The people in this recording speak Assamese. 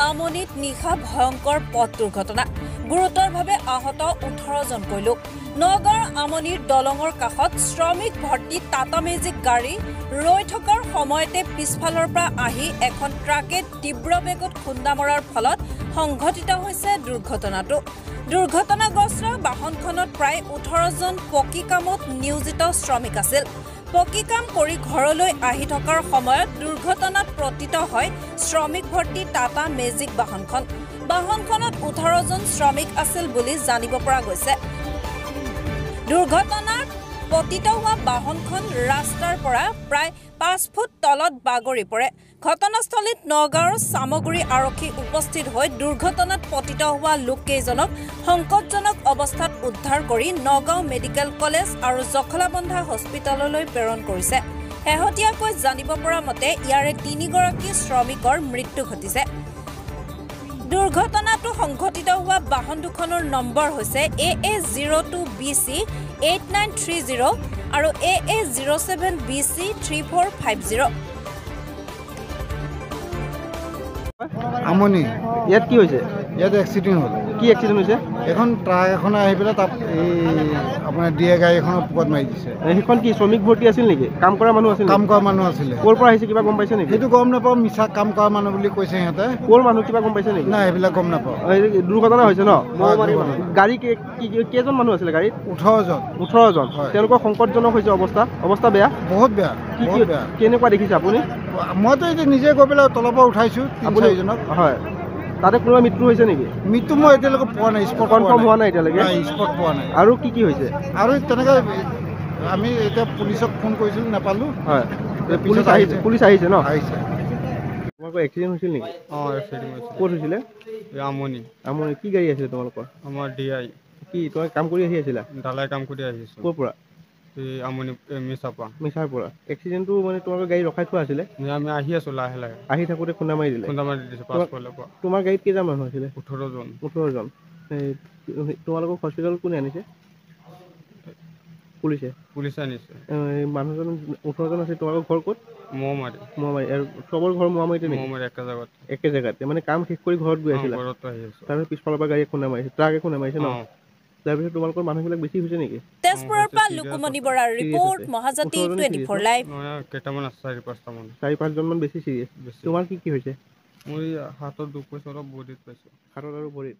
আমনিত নিশা ভয়ঙ্কৰ পথ দুৰ্ঘটনা গুৰুতৰভাৱে আহত 18 জনকৈ লোক নগাঁৱৰ আমনিৰ দলঙৰ কাষত শ্ৰমিক ভৰ্তি টাটা মেজিক গাড়ী ৰৈ থকাৰ সময়তে পিছফালৰ পৰা আহি এখন ট্ৰাকে তীব্ৰ বেগত খুন্দা মৰাৰ ফলত সংঘটিত হৈছে দুৰ্ঘটনাটো দুৰ্ঘটনাগ্ৰস্ত বাহনখনত প্ৰায় 18 জন পকী কামত নিয়োজিত শ্ৰমিক আছিল পকী কাম কৰি ঘৰলৈ আহি থকাৰ সময়ত দুৰ্ঘটনাত পতিত হয় শ্ৰমিক ভৰ্তি টাটা মেজিক বাহনখনত 18 জন শ্ৰমিক আছিল বুলি জানিব পৰা গৈছে দুৰ্ঘটনাত পতিত হোৱা বাহনখন ৰাস্তাৰ পৰা প্ৰায় 5 ফুট তলত বাগৰি পৰে ঘটনাস্থলীত নগাঁৱৰ সামগুৰি আৰক্ষী উপস্থিত হৈ দুৰ্ঘটনাত পতিত হোৱা লোককেইজনক সংকটজনক অৱস্থাত উদ্ধাৰ কৰি নগাঁও মেডিকেল কলেজ আৰু জখলাবন্ধা হস্পিটাললৈ প্ৰেৰণ কৰিছে শেহতীয়াকৈ জানিব পৰা মতে ইয়াৰে 3 গৰাকী শ্ৰমিকৰ মৃত্যু ঘটিছে দুৰ্ঘটনাটো সংঘটিত হোৱা বাহন দুখনৰ নম্বৰ হৈছে AA02BC 8930 আৰু AA07BC 3450 আমনি ইয়াত কি হৈছে ইয়াত এক্সিডেণ্ট হ'ল কি এক্সিডেণ্ট হৈছে এখন ট্ৰাক এখন আহি পেলাই তাত এই আপোনাৰ ডিএ গাড়ী এখনৰ ওপৰত মাৰি দিছে সেইখন কি শ্ৰমিক ভৰ্তি আছিল নেকি কাম কৰা মানুহ আছিল কাম কৰা মানুহ আছিলে ক'ৰ পৰা আহিছে কিবা গম পাইছে নেকি সেইটো গম নাপাওঁ মিছা কাম কৰা মানুহ বুলি কৈছে সিহঁতে ক'ৰ মানুহ কিবা গম পাইছে নেকি নাই সেইবিলাক গম নাপাওঁ দুৰ্ঘটনা হৈছে ন গাড়ী কেইজন মানুহ আছিলে গাড়ীত 18 জন তেওঁলোকৰ সংকটজনক হৈছে অৱস্থা বেয়া বহুত বেয়া কেনেকুৱা দেখিছে আপুনি মইতো এতিয়া নিজে গৈ পেলাই তলৰ পৰা উঠাইছোঁ 3-4জনক হয় তাতে কোনোবা মৃত্যু হৈছে নেকি মৃত্যু মই এতিয়ালৈকে পোৱা নাই স্পট কনফাৰ্ম হোৱা নাই এতিয়ালৈকে স্পট পোৱা নাই আৰু কি হৈছে আৰু তেনেকৈ আমি এতিয়া পুলিচক ফোন কৰিছিলোঁ নাপালোঁ হয় পুলিচ আহিছে ন আহিছে তোমালোকৰ এক্সিডেণ্ট হৈছিল নেকি অঁ এক্সিডেণ্ট হৈছে ক'ত হৈছিলে আমনি কি গাড়ী আছিলে তোমালোকৰ আমাৰ DI কি তোমাক কাম কৰি আহি আছিলা ঢালাই কাম কৰি আহিছোঁ ক'ৰ পৰা এই আমনি মিছাৰ পৰা এক্সিডেণ্টটো মানে তোমালোকৰ গাড়ী ৰখাই থোৱা আছিলে আমি আহি আছোঁ লাহে আহি থাকোঁতে খুন্দা মাৰি দিলে দিছোঁ পাছফালৰ পৰা তোমাৰ গাড়ীত কেইজন মানুহ আছিলে 18 জন তোমালোকক হস্পিটেলত কোনে আনিছে পুলিচে আনিছে মানুহজন 18 জন আছে তোমালোকৰ ঘৰ ক'ত মোমাৰি আৰু চবৰ ঘৰ মোমাৰিতে নেকি একে জেগাতে মানে কাম শেষ কৰি ঘৰত গৈ আছিলা তাৰপিছত পিছফালৰ পৰা গাড়ী খুন্দা মাৰিছে ট্ৰাকে খুন্দা মাৰিছে ন তাৰপিছত তোমালোকৰ মানুহবিলাক বেছি হৈছে নেকি তেজপুৰৰ পৰা লুকুমণি বৰাৰ ৰিপৰ্ট মহাজাতি 24 লাইভ কেইটামান আছে 4-5জন মান বেছি চিৰিয়াছ তোমাৰ কি হৈছে মোৰ হাতত দুখ পাইছোঁ অলপ বডিত পাইছোঁ হাতত আৰু ভৰিত